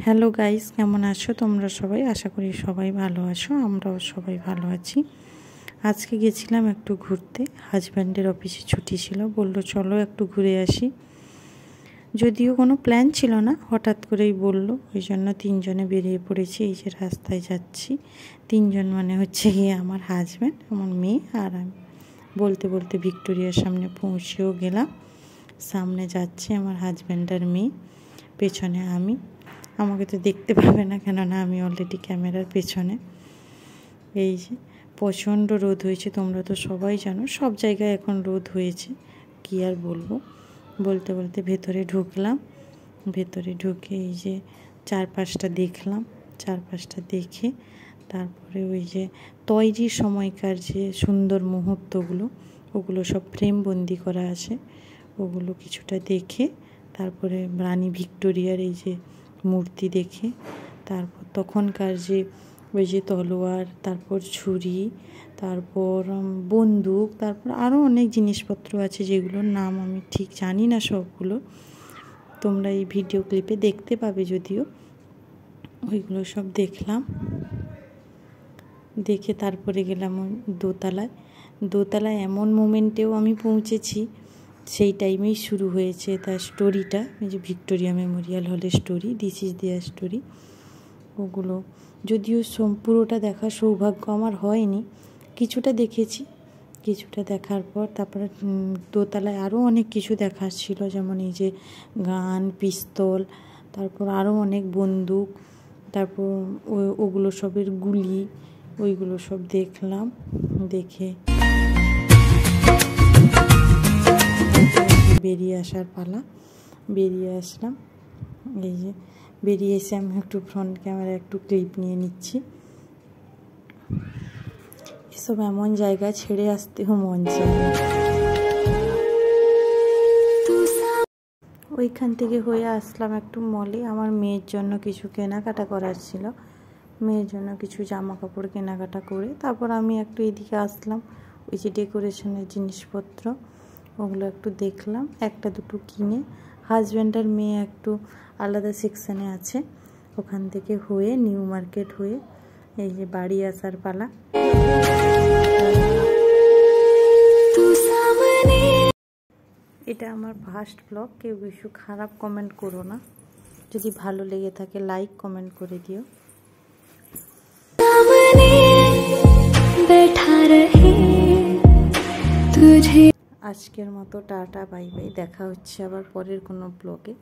Hello guys, কেমন আছো তোমরা সবাই? আশা করি সবাই ভালো আছো, আমরাও সবাই ভালো আছি। আজকে গেছিলাম একটু ঘুরতে, হাজব্যান্ডের অফিসে ছুটি ছিল, বললো চলো একটু ঘুরে আসি। যদিও কোনো প্ল্যান ছিল না, হঠাৎ করেই বললো, ওই জন্য তিনজনে বেরিয়ে পড়েছি। এই যে রাস্তায় যাচ্ছি, তিনজন মানে হচ্ছে গিয়ে আমার হাজব্যান্ড, আমার মেয়ে আর আমি। বলতে বলতে ভিক্টোরিয়ার সামনে পৌঁছেও গেলাম। সামনে যাচ্ছে আমার হাজব্যান্ড আর মেয়ে, পেছনে আমি। আমাকে তো দেখতে পাবে না, কেননা আমি অলরেডি ক্যামেরার পেছনে। এই যে প্রচণ্ড রোদ হয়েছে, তোমরা তো সবাই জানো, সব জায়গায় এখন রোদ হয়েছে, কী আর বলবো। বলতে বলতে ভেতরে ঢুকলাম। ভেতরে ঢুকে এই যে চারপাশটা দেখলাম, চারপাশটা দেখে তারপরে ওই যে তৈরির সময়কার যে সুন্দর মুহূর্তগুলো, ওগুলো সব ফ্রেমবন্দি করা আছে, ওগুলো কিছুটা দেখে তারপরে রানী ভিক্টোরিয়ার এই যে মূর্তি দেখে, তারপর তখনকার যে ওই যে তলোয়ার, তারপর ছুরি, তারপর বন্দুক, তারপর আরও অনেক জিনিসপত্র আছে যেগুলোর নাম আমি ঠিক জানি না সবগুলো, তোমরা এই ভিডিও ক্লিপে দেখতে পাবে যদিও। ওইগুলো সব দেখলাম, দেখে তারপরে গেলাম দোতলায়। দোতলায় এমন মোমেন্টেও আমি পৌঁছেছি, সেই টাইমেই শুরু হয়েছে তার স্টোরিটা, এই যে ভিক্টোরিয়া মেমোরিয়াল হলের story, this is there story. ওগুলো যদিও পুরোটা দেখার সৌভাগ্য আমার হয়নি, কিছুটা দেখেছি। কিছুটা দেখার পর তারপরে দোতলায় আরও অনেক কিছু দেখার ছিল, যেমন এই যে গান, পিস্তল, তারপর আরও অনেক বন্দুক, তারপর ওগুলো সবের গুলি, ওইগুলো সব দেখলাম। দেখে বেরিয়ে আসার পালা, বেরিয়ে আসলাম। এই যে বেরিয়ে এসে আমি একটু ফ্রন্ট ক্যামেরা একটু ক্লিপ নিয়ে নিচ্ছি। এসব এমন জায়গা ছেড়ে আসতেও মন চায়। ওইখান থেকে হয়ে আসলাম একটু মলে, আমার মেয়ের জন্য কিছু কেনাকাটা করার ছিল, মেয়ের জন্য কিছু জামা কাপড় কেনাকাটা করে তারপর আমি একটু এদিকে আসলাম। ওই যে ডেকোরেশনের জিনিসপত্র, ওগুলো একটু দেখলাম, একটা দুটো কিনে। হাজব্যান্ড আর মেয়ে একটু আলাদা সেকশানে আছে, ওখান থেকে হয়ে নিউ মার্কেট হয়ে এই যে বাড়ি আসার পালা। এটা আমার ফার্স্ট ব্লগ, কেউ কিছু খারাপ কমেন্ট করো না, যদি ভালো লেগে থাকে লাইক কমেন্ট করে দিও। আজকের মতো টাটা, বাই বাই, দেখা হচ্ছে আবার পরের কোনো ব্লগে।